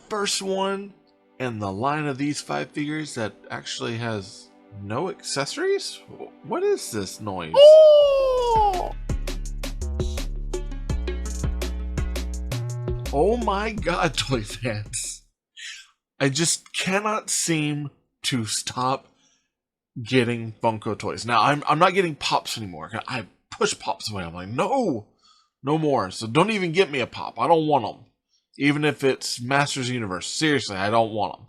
first one in the line of these 5 figures that actually has no accessories? What is this noise? Oh my god, toy fans. I just cannot seem to stop getting Funko toys. Now, I'm not getting Pops anymore. I push Pops away. I'm like, no more. So don't even get me a Pop. I don't want them. Even if it's Masters Universe. Seriously, I don't want them.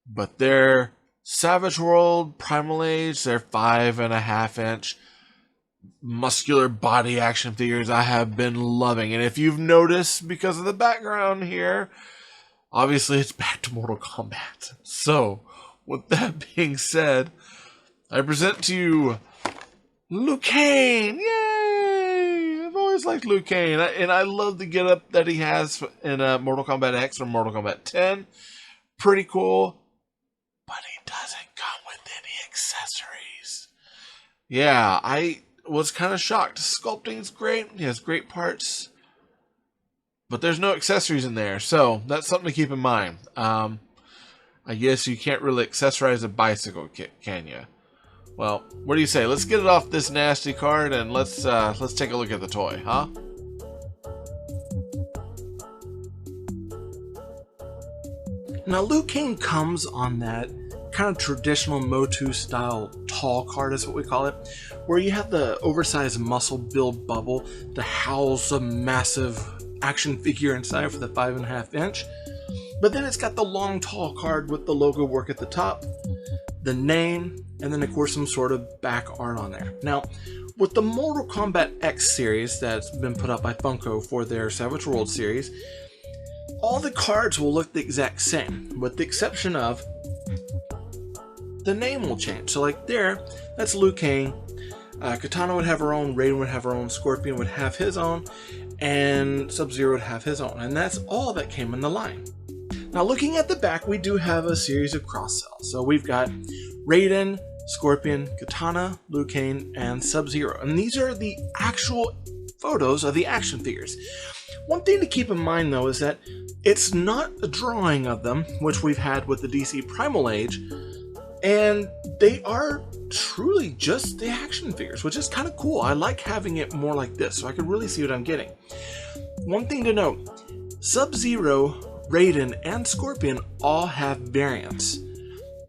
But they're Savage World, Primal Age. They're 5.5 inch muscular body action figures I have been loving. And if you've noticed, because of the background here, obviously it's back to Mortal Kombat. So, with that being said, I present to you Liu Kang. Yay! I've always liked Liu Kang, and I love the getup that he has in Mortal Kombat X or Mortal Kombat 10. Pretty cool, but he doesn't come with any accessories. Yeah, I was kind of shocked. Sculpting's great. He has great parts, but there's no accessories in there, so that's something to keep in mind. I guess you can't really accessorize a bicycle, can you? Well, what do you say? Let's get it off this nasty card and let's take a look at the toy, huh? Now, Liu Kang comes on that kind of traditional Motu style tall card, is what we call it, where you have the oversized muscle build bubble to house a massive action figure inside for the 5.5 inch. But then it's got the long tall card with the logo work at the top, the name, and then of course some sort of back art on there. Now, with the Mortal Kombat X series that's been put up by Funko for their Savage World series, all the cards will look the exact same, with the exception of the name will change. So like there, that's Liu Kang. Kitana would have her own, Raiden would have her own, Scorpion would have his own, and Sub-Zero would have his own. And that's all that came in the line. Now looking at the back, we do have a series of cross-sells. So we've got Raiden, Scorpion, Kitana, Liu Kang, and Sub-Zero. And these are the actual photos of the action figures. One thing to keep in mind though is that it's not a drawing of them, which we've had with the DC Primal Age, and they are truly just the action figures, which is kind of cool. I like having it more like this, so I can really see what I'm getting. One thing to note, Sub-Zero, Raiden, and Scorpion all have variants,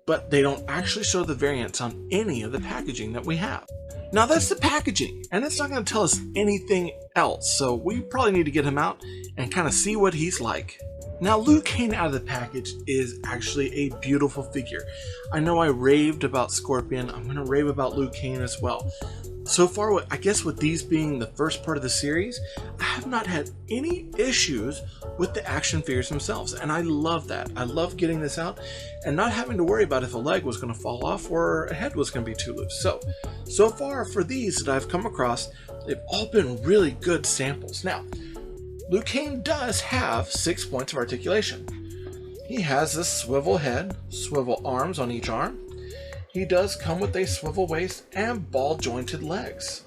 but they don't actually show the variants on any of the packaging that we have. Now that's the packaging, and it's not going to tell us anything else, so we probably need to get him out and kind of see what he's like. Now, Liu Kang out of the package is actually a beautiful figure. I know I raved about Scorpion. I'm going to rave about Liu Kang as well. So far, I guess with these being the first part of the series, I have not had any issues with the action figures themselves, and I love that. I love getting this out and not having to worry about if a leg was going to fall off or a head was going to be too loose. So far for these that I've come across, they've all been really good samples. Now, Liu Kang does have 6 points of articulation. He has this swivel head, swivel arms on each arm. He does come with a swivel waist and ball jointed legs.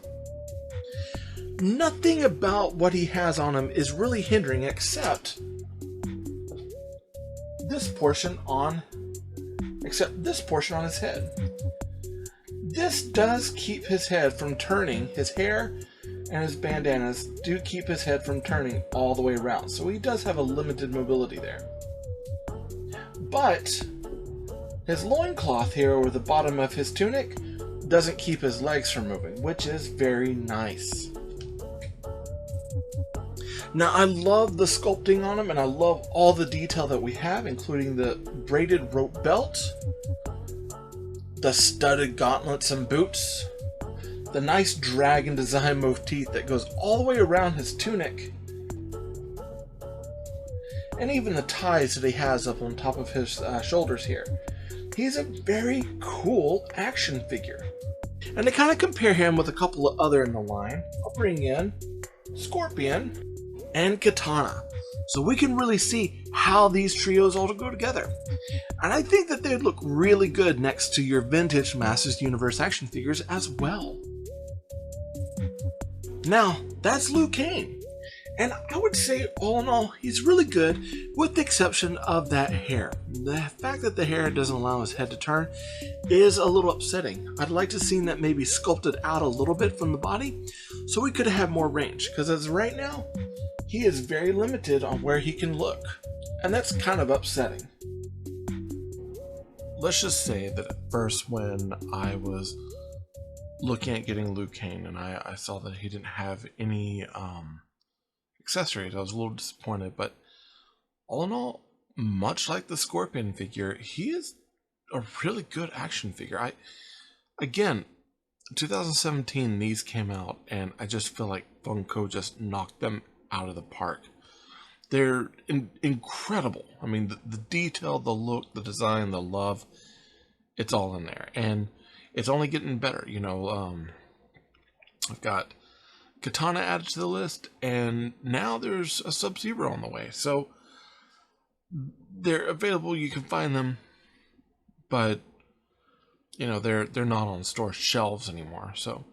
Nothing about what he has on him is really hindering except this portion on his head. This does keep his head from turning. His hair and his bandanas do keep his head from turning all the way around, so he does have a limited mobility there. But his loincloth here over the bottom of his tunic doesn't keep his legs from moving, which is very nice. Now I love the sculpting on him, and I love all the detail that we have, including the braided rope belt, the studded gauntlets and boots, the nice dragon design motif that goes all the way around his tunic, and even the ties that he has up on top of his shoulders here. He's a very cool action figure. And to kind of compare him with a couple of other in the line, I'll bring in Scorpion and Kitana, so we can really see how these trios all go together. And I think that they'd look really good next to your vintage Masters Universe action figures as well. Now, that's Liu Kang. And I would say, all in all, he's really good, with the exception of that hair. The fact that the hair doesn't allow his head to turn is a little upsetting. I'd like to see that maybe sculpted out a little bit from the body, so we could have more range, because as of right now, he is very limited on where he can look. And that's kind of upsetting. Let's just say that at first when I was looking at getting Liu Kang and I saw that he didn't have any accessories, I was a little disappointed, but all in all, much like the Scorpion figure, he is a really good action figure. Again, 2017 these came out, and I just feel like Funko just knocked them out of the park. They're incredible. I mean, the detail, the look, the design, the love, it's all in there, and it's only getting better. You know, I've got Katana added to the list, and now there's a Sub-Zero on the way. So they're available. You can find them, but you know they're not on store shelves anymore. So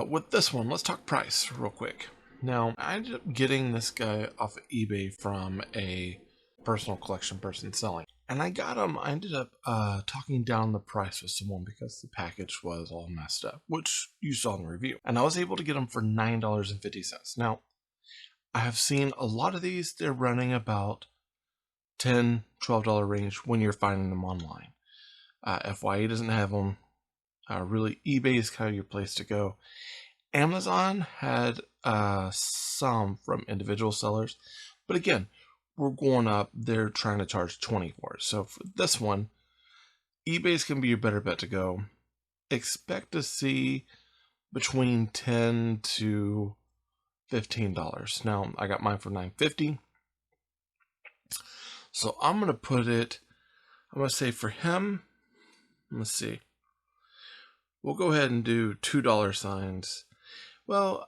with this one, let's talk price real quick. Now, I ended up getting this guy off of eBay from a personal collection person selling. And I got him, I ended up talking down the price with someone because the package was all messed up, which you saw in the review. And I was able to get them for $9.50. Now, I have seen a lot of these, they're running about $10, $12 range when you're finding them online. FYE doesn't have them. Really, eBay is kind of your place to go. Amazon had some from individual sellers, but again, we're going up. They're trying to charge $20 for it. So for this one, eBay's going to be your better bet to go. Expect to see between $10 to $15. Now, I got mine for $9.50. So I'm going to put it, I'm going to say for him, let's see. We'll go ahead and do $2 signs. Well,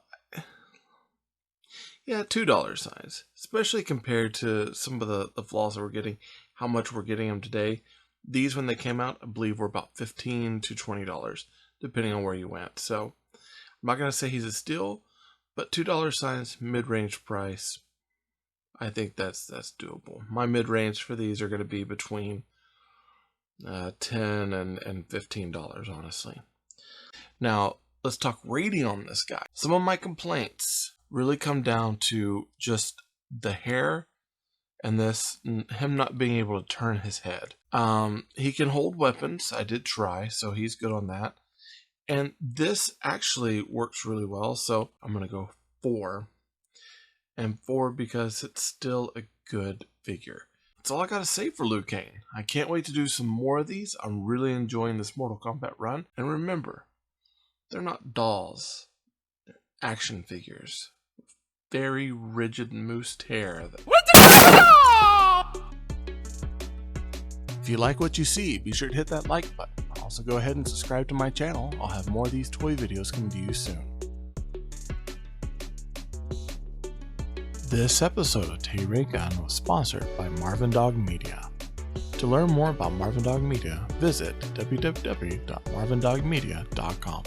yeah, $2 signs, especially compared to some of the flaws that we're getting, how much we're getting them today. These, when they came out, I believe were about $15 to $20, depending on where you went. So I'm not going to say he's a steal, but $2 signs, mid-range price. I think that's doable. My mid-range for these are going to be between $10 and $15, honestly. Now, let's talk rating on this guy. Some of my complaints really come down to just the hair and him not being able to turn his head. He can hold weapons. I did try, so he's good on that. And this actually works really well, so I'm going to go 4. And 4 because it's still a good figure. That's all I got to say for Liu Kang. I can't wait to do some more of these. I'm really enjoying this Mortal Kombat run. And remember, they're not dolls. They're action figures. Very rigid moosed hair. If you like what you see, be sure to hit that like button. Also go ahead and subscribe to my channel. I'll have more of these toy videos coming to you soon. This episode of TRG was sponsored by Marvin Dog Media. To learn more about Marvin Dog Media, visit www.marvindogmedia.com.